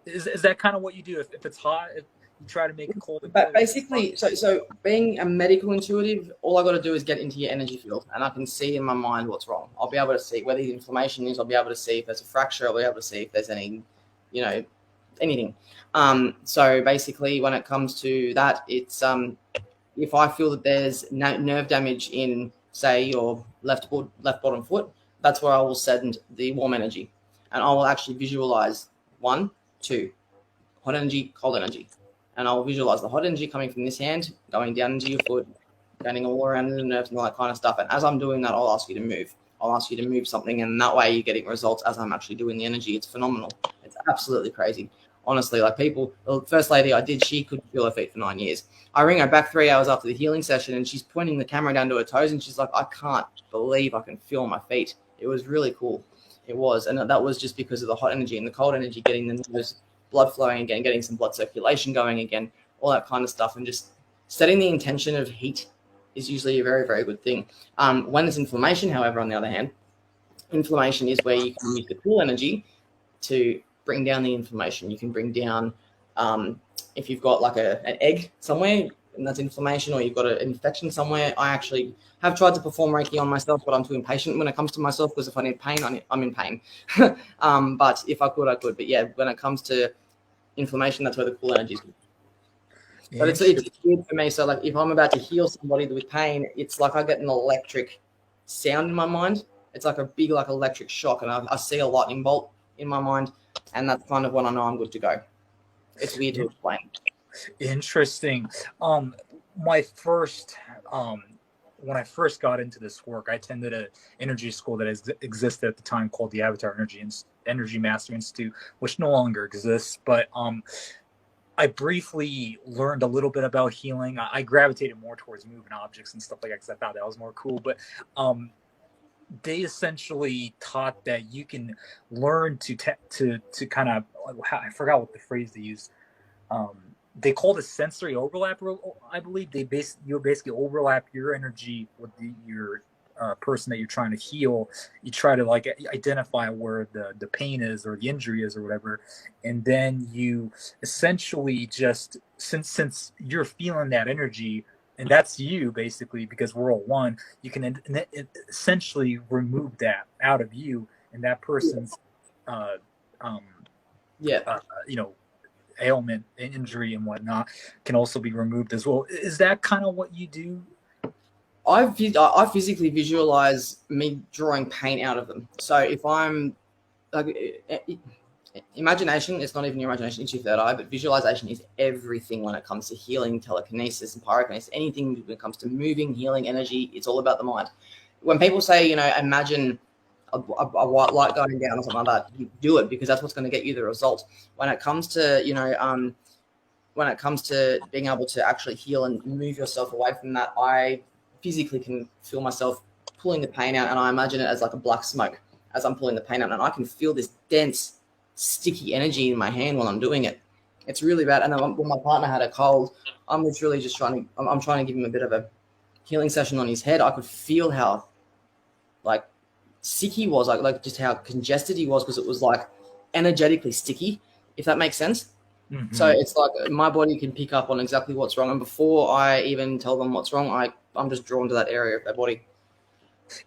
is that kind of what you do? If it's hot, if you try to make it cold. But basically, so being a medical intuitive, all I got to do is get into your energy field, and I can see in my mind what's wrong. I'll be able to see where the inflammation is. I'll be able to see if there's a fracture. I'll be able to see if there's any, anything. So basically, when it comes to that, it's if I feel that there's nerve damage in, say, your left bottom foot, that's where I will send the warm energy, and I will actually visualize 1, 2, hot energy, cold energy. And I'll visualize the hot energy coming from this hand, going down into your foot, going all around the nerves and all that kind of stuff. And as I'm doing that, I'll ask you to move. I'll ask you to move something, and that way you're getting results as I'm actually doing the energy. It's phenomenal. It's absolutely crazy. Honestly, like the first lady I did, she couldn't feel her feet for 9 years. I ring her back 3 hours after the healing session, and she's pointing the camera down to her toes, and she's like, I can't believe I can feel my feet. It was really cool. It was. And that was just because of the hot energy and the cold energy getting the nerves blood flowing again, getting some blood circulation going again, all that kind of stuff. And just setting the intention of heat is usually a very, very good thing. When there's inflammation, however, on the other hand, inflammation is where you can use the cool energy to bring down the inflammation. You can bring down, if you've got like an egg somewhere and that's inflammation, or you've got an infection somewhere. I actually have tried to perform Reiki on myself, but I'm too impatient when it comes to myself, because if I need pain, I'm in pain. But if I could, I could. But yeah, when it comes to inflammation, that's where the cool energy is. But it's good for me. So like if I'm about to heal somebody with pain, it's like I get an electric sound in my mind. It's like a big like electric shock, and I see a lightning bolt in my mind, and that's kind of when I know I'm good to go. It's weird to explain. Interesting. My first when I first got into this work, I attended an energy school that existed at the time called the Avatar Energy Master Institute, which no longer exists. But I briefly learned a little bit about healing. I gravitated more towards moving objects and stuff like that because I thought that was more cool. But they essentially taught that you can learn to kind of, I forgot what the phrase they used. They called it sensory overlap, I believe. You basically overlap your energy with your person that you're trying to heal. You try to like identify where the pain is or the injury is or whatever, and then you essentially just since you're feeling that energy, and that's you basically, because we're all one, you can essentially remove that out of you, and that person's ailment, injury, and whatnot can also be removed as well. Is that kind of what you do? I physically visualize me drawing paint out of them. So if I'm like, imagination, it's not even your imagination, it's your third eye, but visualization is everything when it comes to healing, telekinesis, and pyrokinesis. Anything when it comes to moving, healing, energy, it's all about the mind. When people say, imagine a white light going down or something like that, you do it, because that's what's going to get you the result. When it comes to, when it comes to being able to actually heal and move yourself away from that, I physically can feel myself pulling the pain out, and I imagine it as like a black smoke as I'm pulling the pain out, and I can feel this dense, sticky energy in my hand while I'm doing it. It's really bad. And then when my partner had a cold, I'm literally just trying to give him a bit of a healing session on his head. I could feel how like sick he was, like just how congested he was, because it was like energetically sticky, if that makes sense. Mm-hmm. So it's like my body can pick up on exactly what's wrong, and before I even tell them what's wrong, I'm just drawn to that area of their body.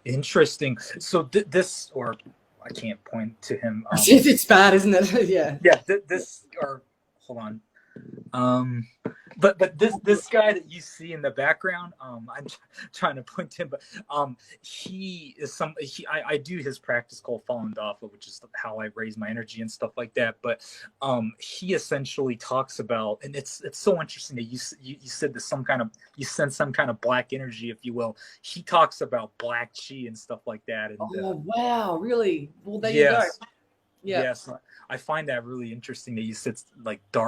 Interesting. So this, or I can't point to him. It's bad, isn't it? Yeah. Yeah. Hold on. But this guy that you see in the background, I'm trying to point to him, but he is I do his practice called Fallen Dafa, which is how I raise my energy and stuff like that. But he essentially talks about, and it's so interesting that you said that you sense some kind of black energy, if you will. He talks about black chi and stuff like that. And, wow, really? Well, there you go. Yeah. Yes, I find that really interesting that you said like dark